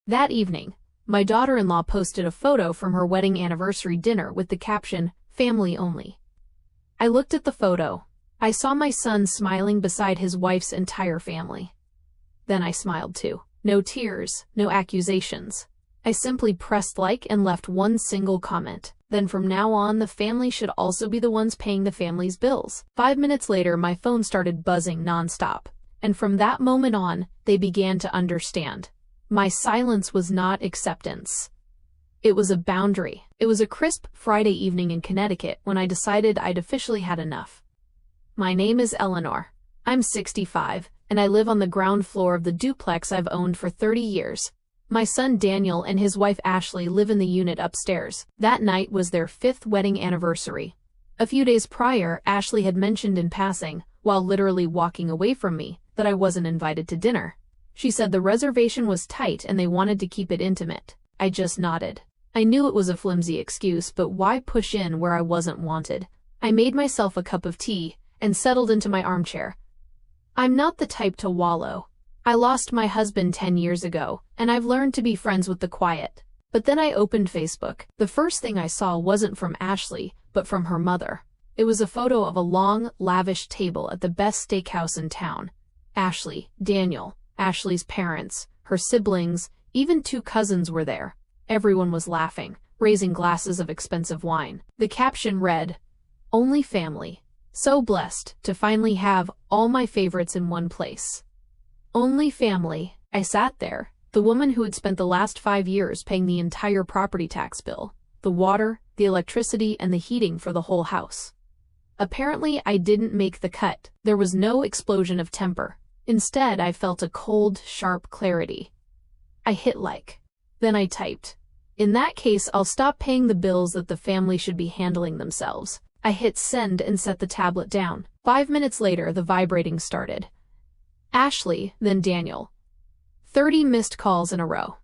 That evening, my daughter-in-law posted a photo from her wedding anniversary dinner with the caption, "Family only." I looked at the photo. I saw my son smiling beside his wife's entire family. Then I smiled too. No tears, no accusations. I simply pressed like and left one single comment. Then from now on, the family should also be the ones paying the family's bills. 5 minutes later, my phone started buzzing nonstop. And from that moment on, they began to understand. My silence was not acceptance. It was a boundary. It was a crisp Friday evening in Connecticut when I decided I'd officially had enough. My name is Eleanor. I'm 65, and I live on the ground floor of the duplex I've owned for 30 years. My son Daniel and his wife Ashley live in the unit upstairs. That night was their 5th wedding anniversary. A few days prior, Ashley had mentioned in passing, while literally walking away from me, that I wasn't invited to dinner. She said the reservation was tight and they wanted to keep it intimate. I just nodded. I knew it was a flimsy excuse, but why push in where I wasn't wanted? I made myself a cup of tea and settled into my armchair. I'm not the type to wallow. I lost my husband 10 years ago, and I've learned to be friends with the quiet. But then I opened Facebook. The first thing I saw wasn't from Ashley, but from her mother. It was a photo of a long, lavish table at the best steakhouse in town. Ashley, Daniel, Ashley's parents, her siblings, even 2 cousins were there. Everyone was laughing, raising glasses of expensive wine. The caption read, "Only family. So blessed to finally have all my favorites in one place." Only family. I sat there, the woman who had spent the last 5 years paying the entire property tax bill, the water, the electricity, and the heating for the whole house. Apparently, I didn't make the cut. There was no explosion of temper. Instead, I felt a cold, sharp clarity. I hit like. Then I typed. In that case, I'll stop paying the bills that the family should be handling themselves. I hit send and set the tablet down. 5 minutes later, the vibrating started. Ashley, then Daniel. 30 missed calls in a row.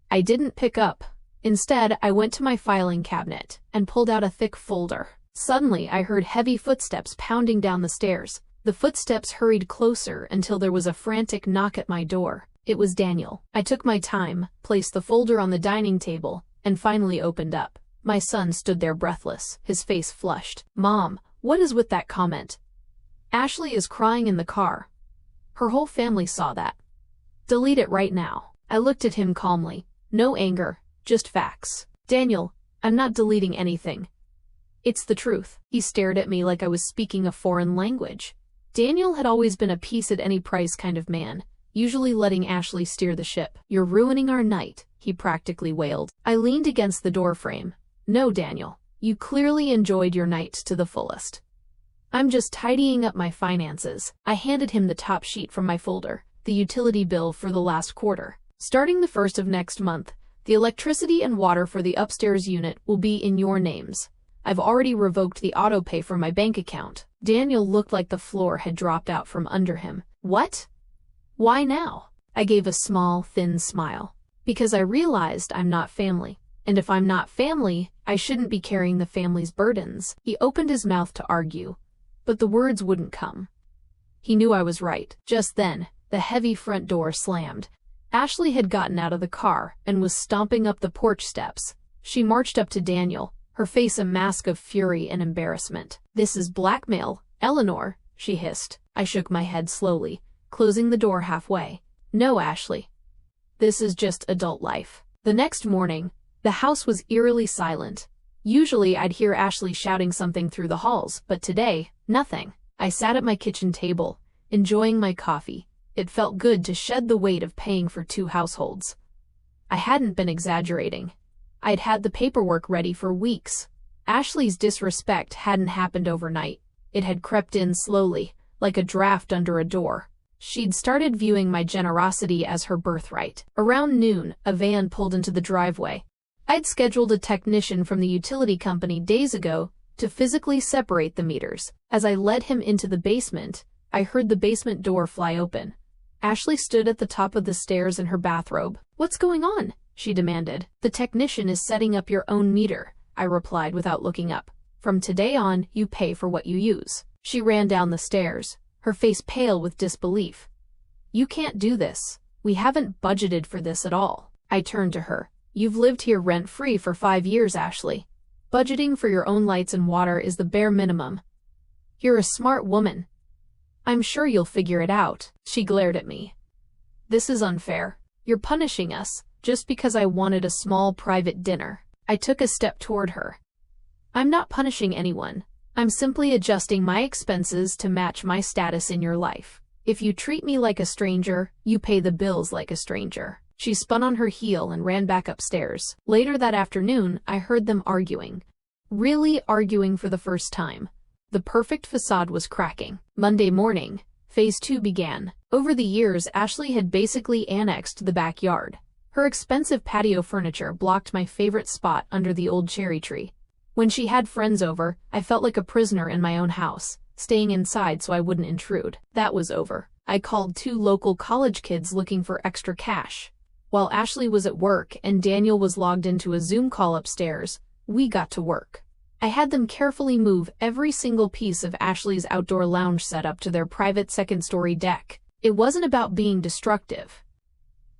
I didn't pick up. Instead, I went to my filing cabinet and pulled out a thick folder. Suddenly, I heard heavy footsteps pounding down the stairs. The footsteps hurried closer until there was a frantic knock at my door. It was Daniel. I took my time, placed the folder on the dining table, and finally opened up. My son stood there breathless, his face flushed. "Mom, what is with that comment? Ashley is crying in the car. Her whole family saw that. Delete it right now." I looked at him calmly. No anger, just facts. "Daniel, I'm not deleting anything. It's the truth." He stared at me like I was speaking a foreign language. Daniel had always been a peace at any price kind of man, usually letting Ashley steer the ship. "You're ruining our night," he practically wailed. I leaned against the doorframe. "No, Daniel, you clearly enjoyed your night to the fullest. I'm just tidying up my finances." I handed him the top sheet from my folder, the utility bill for the last quarter. "Starting the 1st of next month, the electricity and water for the upstairs unit will be in your names. I've already revoked the auto pay from my bank account." Daniel looked like the floor had dropped out from under him. "What? Why now?" I gave a small, thin smile. "Because I realized I'm not family. And if I'm not family, I shouldn't be carrying the family's burdens." He opened his mouth to argue, but the words wouldn't come. He knew I was right. Just then, the heavy front door slammed. Ashley had gotten out of the car and was stomping up the porch steps. She marched up to Daniel, her face a mask of fury and embarrassment. "This is blackmail, Eleanor," she hissed. I shook my head slowly, closing the door halfway. "No, Ashley. This is just adult life." The next morning, the house was eerily silent. Usually I'd hear Ashley shouting something through the halls, but today, nothing. I sat at my kitchen table, enjoying my coffee. It felt good to shed the weight of paying for 2 households. I hadn't been exaggerating. I'd had the paperwork ready for weeks. Ashley's disrespect hadn't happened overnight. It had crept in slowly, like a draft under a door. She'd started viewing my generosity as her birthright. Around noon, a van pulled into the driveway. I'd scheduled a technician from the utility company days ago to physically separate the meters. As I led him into the basement, I heard the basement door fly open. Ashley stood at the top of the stairs in her bathrobe. "What's going on?" she demanded. "The technician is setting up your own meter," I replied without looking up. "From today on, you pay for what you use." She ran down the stairs, her face pale with disbelief. "You can't do this. We haven't budgeted for this at all." I turned to her. You've lived here rent-free for 5 years, Ashley. Budgeting for your own lights and water is the bare minimum. You're a smart woman. I'm sure you'll figure it out. She glared at me. This is unfair. You're punishing us, just because I wanted a small private dinner. I took a step toward her. I'm not punishing anyone. I'm simply adjusting my expenses to match my status in your life. If you treat me like a stranger, you pay the bills like a stranger. She spun on her heel and ran back upstairs. Later that afternoon, I heard them arguing. Really arguing for the first time. The perfect facade was cracking. Monday morning, Phase 2 began. Over the years, Ashley had basically annexed the backyard. Her expensive patio furniture blocked my favorite spot under the old cherry tree. When she had friends over, I felt like a prisoner in my own house, staying inside so I wouldn't intrude. That was over. I called 2 local college kids looking for extra cash. While Ashley was at work and Daniel was logged into a Zoom call upstairs, we got to work. I had them carefully move every single piece of Ashley's outdoor lounge setup to their private second-story deck. It wasn't about being destructive.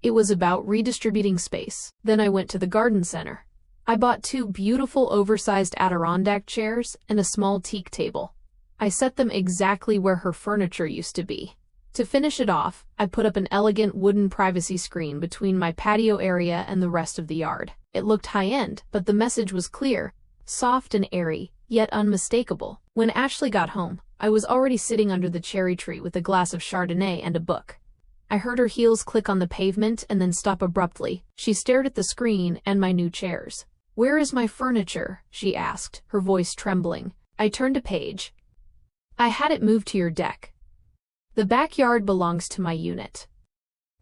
It was about redistributing space. Then I went to the garden center. I bought 2 beautiful oversized Adirondack chairs and a small teak table. I set them exactly where her furniture used to be. To finish it off, I put up an elegant wooden privacy screen between my patio area and the rest of the yard. It looked high-end, but the message was clear, soft and airy, yet unmistakable. When Ashley got home, I was already sitting under the cherry tree with a glass of Chardonnay and a book. I heard her heels click on the pavement and then stop abruptly. She stared at the screen and my new chairs. "Where is my furniture?" she asked, her voice trembling. I turned a page. "I had it moved to your deck. The backyard belongs to my unit.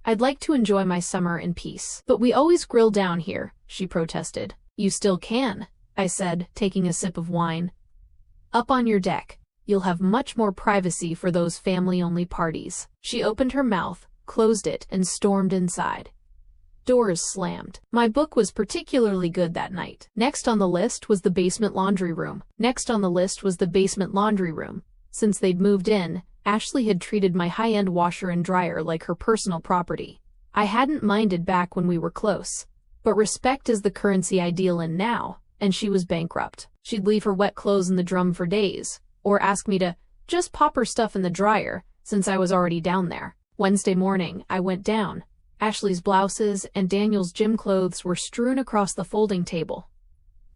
I'd like to enjoy my summer in peace." "But we always grill down here," she protested. "You still can," I said, taking a sip of wine. "Up on your deck. You'll have much more privacy for those family-only parties." She opened her mouth, closed it, and stormed inside. Doors slammed. My book was particularly good that night. Next on the list was the basement laundry room. Since they'd moved in, Ashley had treated my high-end washer and dryer like her personal property. I hadn't minded back when we were close. But respect is the currency I deal in now, and she was bankrupt. She'd leave her wet clothes in the drum for days, or ask me to just pop her stuff in the dryer, since I was already down there. Wednesday morning, I went down. Ashley's blouses and Daniel's gym clothes were strewn across the folding table.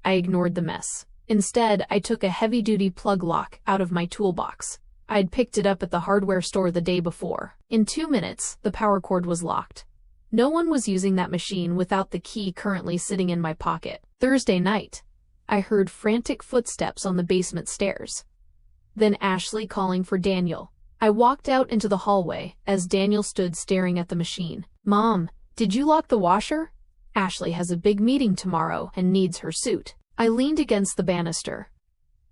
I ignored the mess. Instead, I took a heavy-duty plug lock out of my toolbox. I'd picked it up at the hardware store the day before. In 2 minutes, the power cord was locked. No one was using that machine without the key currently sitting in my pocket. Thursday night, I heard frantic footsteps on the basement stairs. Then Ashley calling for Daniel. I walked out into the hallway as Daniel stood staring at the machine. "Mom, did you lock the washer? Ashley has a big meeting tomorrow and needs her suit." I leaned against the banister.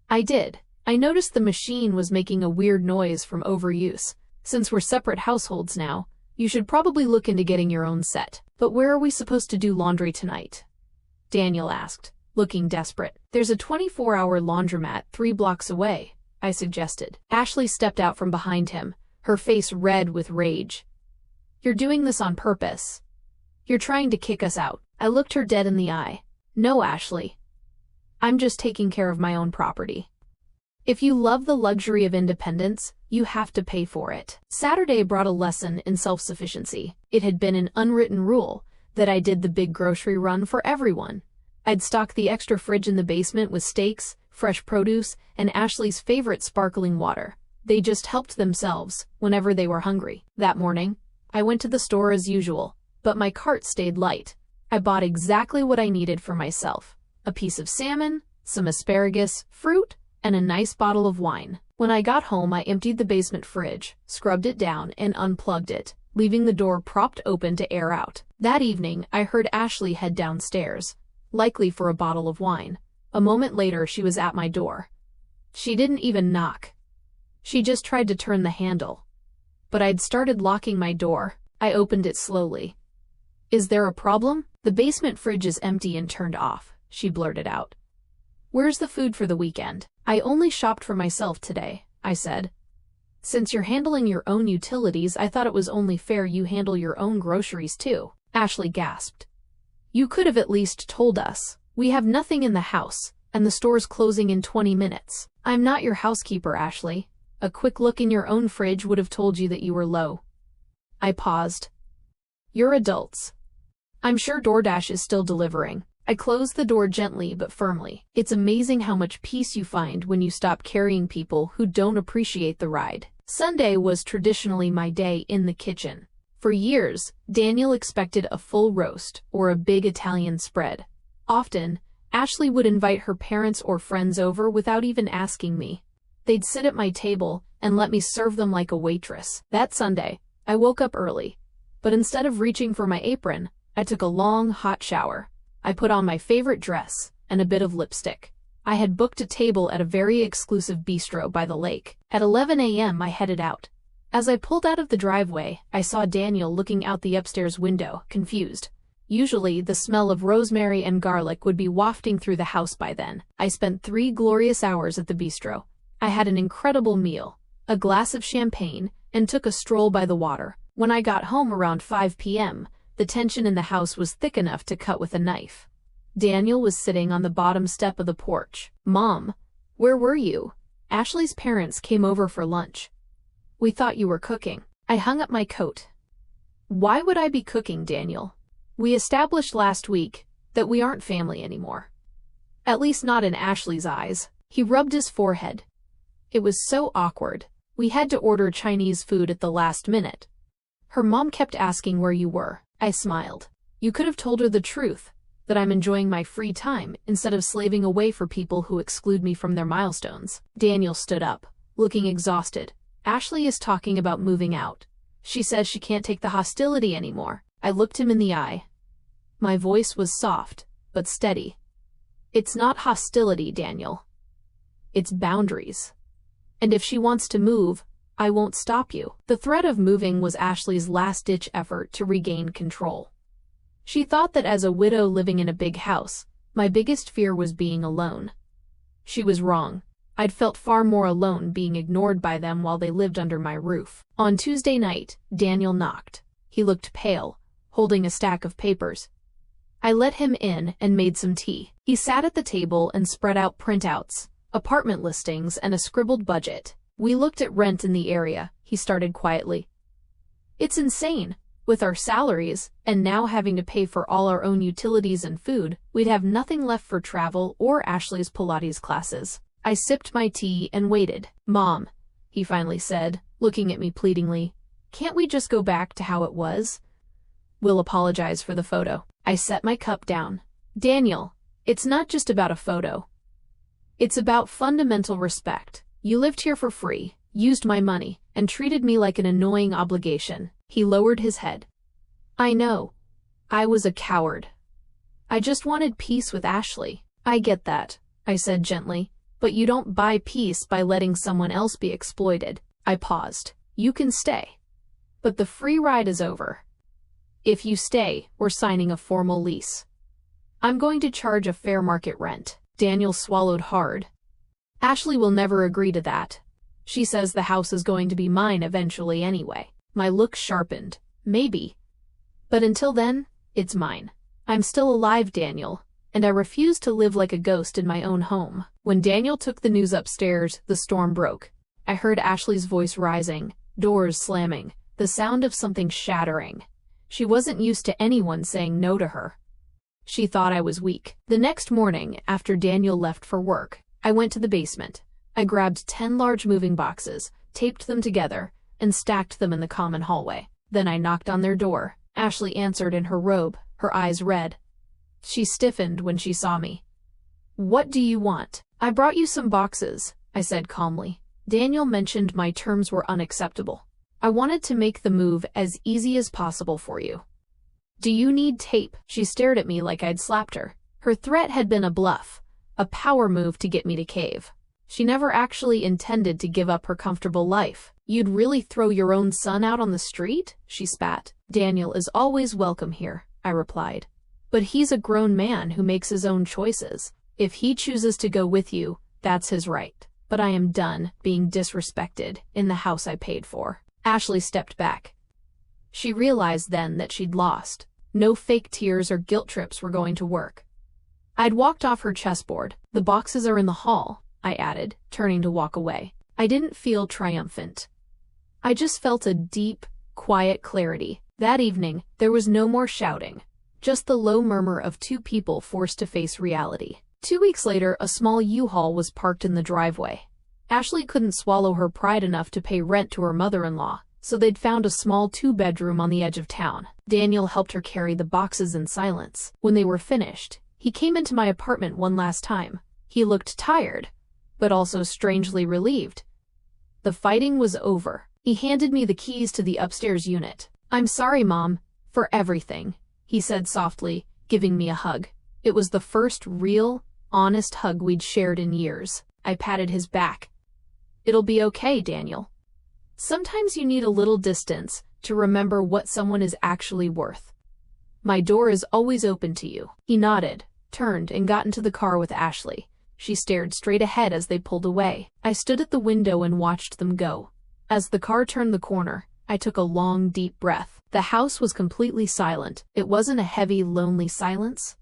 I did. I noticed the machine was making a weird noise from overuse. "Since we're separate households now, you should probably look into getting your own set." "But where are we supposed to do laundry tonight?" Daniel asked, looking desperate. "There's a 24-hour laundromat 3 blocks away," I suggested. Ashley stepped out from behind him, her face red with rage. "You're doing this on purpose. You're trying to kick us out." I looked her dead in the eye. "No, Ashley. I'm just taking care of my own property. If you love the luxury of independence, you have to pay for it." Saturday brought a lesson in self-sufficiency. It had been an unwritten rule that I did the big grocery run for everyone. I'd stock the extra fridge in the basement with steaks, fresh produce, and Ashley's favorite sparkling water. They just helped themselves whenever they were hungry. That morning, I went to the store as usual, but my cart stayed light. I bought exactly what I needed for myself: a piece of salmon, some asparagus, fruit, and a nice bottle of wine. When I got home, I emptied the basement fridge, scrubbed it down, and unplugged it, leaving the door propped open to air out. That evening, I heard Ashley head downstairs, likely for a bottle of wine. A moment later, she was at my door. She didn't even knock. She just tried to turn the handle. But I'd started locking my door. I opened it slowly. "Is there a problem?" "The basement fridge is empty and turned off," she blurted out. "Where's the food for the weekend?" "I only shopped for myself today," I said. "Since you're handling your own utilities, I thought it was only fair you handle your own groceries too." Ashley gasped. You could have at least told us. We have nothing in the house, and the store's closing in 20 minutes. I'm not your housekeeper, Ashley. A quick look in your own fridge would have told you that you were low. I paused. You're adults. I'm sure DoorDash is still delivering. I closed the door gently but firmly. It's amazing how much peace you find when you stop carrying people who don't appreciate the ride. Sunday was traditionally my day in the kitchen. For years, Daniel expected a full roast or a big Italian spread. Often, Ashley would invite her parents or friends over without even asking me. They'd sit at my table and let me serve them like a waitress. That Sunday, I woke up early, but instead of reaching for my apron, I took a long, hot shower. I put on my favorite dress and a bit of lipstick. I had booked a table at a very exclusive bistro by the lake. At 11 a.m. I headed out. As I pulled out of the driveway, I saw Daniel looking out the upstairs window, confused. Usually, the smell of rosemary and garlic would be wafting through the house by then. I spent 3 glorious hours at the bistro. I had an incredible meal, a glass of champagne, and took a stroll by the water. When I got home around 5 p.m., the tension in the house was thick enough to cut with a knife. Daniel was sitting on the bottom step of the porch. Mom, where were you? Ashley's parents came over for lunch. We thought you were cooking. I hung up my coat. Why would I be cooking, Daniel? We established last week that we aren't family anymore. At least not in Ashley's eyes. He rubbed his forehead. It was so awkward. We had to order Chinese food at the last minute. Her mom kept asking where you were. I smiled. You could have told her the truth, that I'm enjoying my free time instead of slaving away for people who exclude me from their milestones. Daniel stood up, looking exhausted. Ashley is talking about moving out. She says she can't take the hostility anymore. I looked him in the eye. My voice was soft, but steady. It's not hostility, Daniel. It's boundaries. And if she wants to move, I won't stop you. The threat of moving was Ashley's last-ditch effort to regain control. She thought that as a widow living in a big house, my biggest fear was being alone. She was wrong. I'd felt far more alone being ignored by them while they lived under my roof. On Tuesday night, Daniel knocked. He looked pale, holding a stack of papers. I let him in and made some tea. He sat at the table and spread out printouts, apartment listings, and a scribbled budget. We looked at rent in the area, he started quietly. It's insane. With our salaries, and now having to pay for all our own utilities and food, we'd have nothing left for travel or Ashley's Pilates classes. I sipped my tea and waited. Mom, he finally said, looking at me pleadingly, can't we just go back to how it was? We'll apologize for the photo. I set my cup down. Daniel, it's not just about a photo. It's about fundamental respect. You lived here for free, used my money, and treated me like an annoying obligation. He lowered his head. I know. I was a coward. I just wanted peace with Ashley. I get that, I said gently, but you don't buy peace by letting someone else be exploited. I paused. You can stay. But the free ride is over. If you stay, we're signing a formal lease. I'm going to charge a fair market rent. Daniel swallowed hard. Ashley will never agree to that. She says the house is going to be mine eventually anyway. My look sharpened. Maybe. But until then, it's mine. I'm still alive, Daniel, and I refuse to live like a ghost in my own home. When Daniel took the news upstairs, the storm broke. I heard Ashley's voice rising, doors slamming, the sound of something shattering. She wasn't used to anyone saying no to her. She thought I was weak. The next morning, after Daniel left for work, I went to the basement. I grabbed 10 large moving boxes, taped them together, and stacked them in the common hallway. Then I knocked on their door. Ashley answered in her robe, her eyes red. She stiffened when she saw me. What do you want? I brought you some boxes, I said calmly. Daniel mentioned my terms were unacceptable. I wanted to make the move as easy as possible for you. Do you need tape? She stared at me like I'd slapped her. Her threat had been a bluff, a power move to get me to cave. She never actually intended to give up her comfortable life. You'd really throw your own son out on the street? She spat. Daniel is always welcome here, I replied. But he's a grown man who makes his own choices. If he chooses to go with you, that's his right. But I am done being disrespected in the house I paid for. Ashley stepped back. She realized then that she'd lost. No fake tears or guilt trips were going to work. I'd walked off her chessboard. The boxes are in the hall, I added, turning to walk away. I didn't feel triumphant. I just felt a deep, quiet clarity. That evening, there was no more shouting, just the low murmur of two people forced to face reality. 2 weeks later, a small U-Haul was parked in the driveway. Ashley couldn't swallow her pride enough to pay rent to her mother-in-law, so they'd found a small 2-bedroom on the edge of town. Daniel helped her carry the boxes in silence. When they were finished, he came into my apartment one last time. He looked tired, but also strangely relieved. The fighting was over. He handed me the keys to the upstairs unit. "I'm sorry, Mom, for everything," he said softly, giving me a hug. It was the first real, honest hug we'd shared in years. I patted his back. "It'll be okay, Daniel. Sometimes you need a little distance to remember what someone is actually worth. My door is always open to you." He nodded, turned, and got into the car with Ashley. She stared straight ahead as they pulled away. I stood at the window and watched them go. As the car turned the corner, I took a long, deep breath. The house was completely silent. It wasn't a heavy, lonely silence.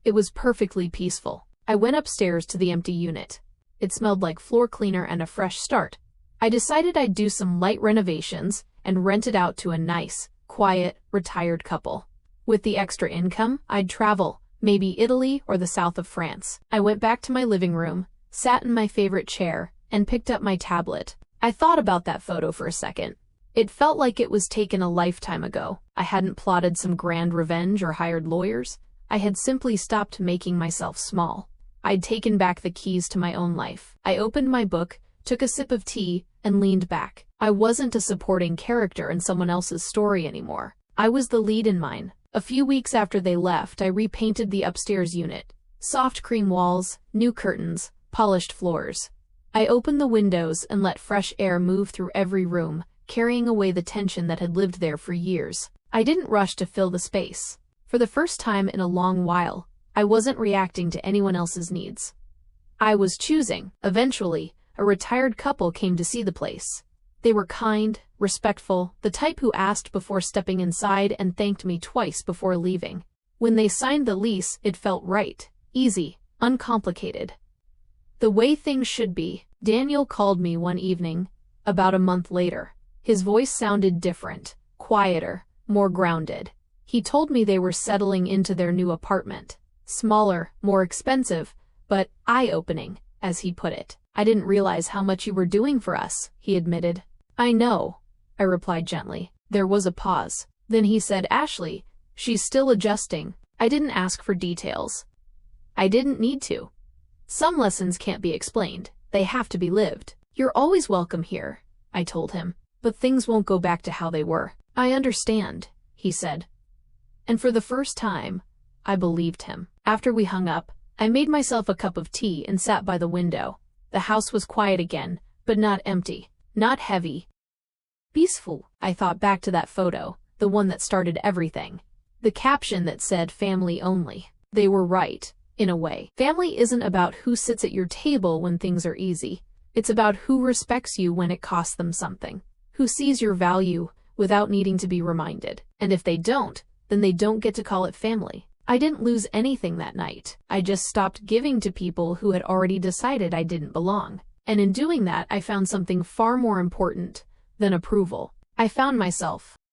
It was perfectly peaceful. I went upstairs to the empty unit. It smelled like floor cleaner and a fresh start. I decided I'd do some light renovations and rent it out to a nice, quiet, retired couple. With the extra income, I'd travel, maybe Italy or the south of France. I went back to my living room, sat in my favorite chair, and picked up my tablet. I thought about that photo for a second. It felt like it was taken a lifetime ago. I hadn't plotted some grand revenge or hired lawyers. I had simply stopped making myself small. I'd taken back the keys to my own life. I opened my book, took a sip of tea, and leaned back. I wasn't a supporting character in someone else's story anymore. I was the lead in mine. A few weeks after they left, I repainted the upstairs unit. Soft cream walls, new curtains, polished floors. I opened the windows and let fresh air move through every room, carrying away the tension that had lived there for years. I didn't rush to fill the space. For the first time in a long while, I wasn't reacting to anyone else's needs. I was choosing. Eventually, a retired couple came to see the place. They were kind, respectful, the type who asked before stepping inside and thanked me twice before leaving. When they signed the lease, it felt right, easy, uncomplicated. The way things should be. Daniel called me one evening, about a month later. His voice sounded different, quieter, more grounded. He told me they were settling into their new apartment. Smaller, more expensive, but eye-opening, as he put it. "I didn't realize how much you were doing for us," he admitted. "I know," I replied gently. There was a pause. Then he said, "Ashley, she's still adjusting." I didn't ask for details. I didn't need to. Some lessons can't be explained. They have to be lived. "You're always welcome here," I told him. "But things won't go back to how they were." "I understand," he said. And for the first time, I believed him. After we hung up, I made myself a cup of tea and sat by the window. The house was quiet again, but not empty, not heavy. Peaceful. I thought back to that photo, the one that started everything. The caption that said family only. They were right, in a way. Family isn't about who sits at your table when things are easy. It's about who respects you when it costs them something. Who sees your value without needing to be reminded. And if they don't, then they don't get to call it family. I didn't lose anything that night. I just stopped giving to people who had already decided I didn't belong. And in doing that, I found something far more important than approval. I found myself.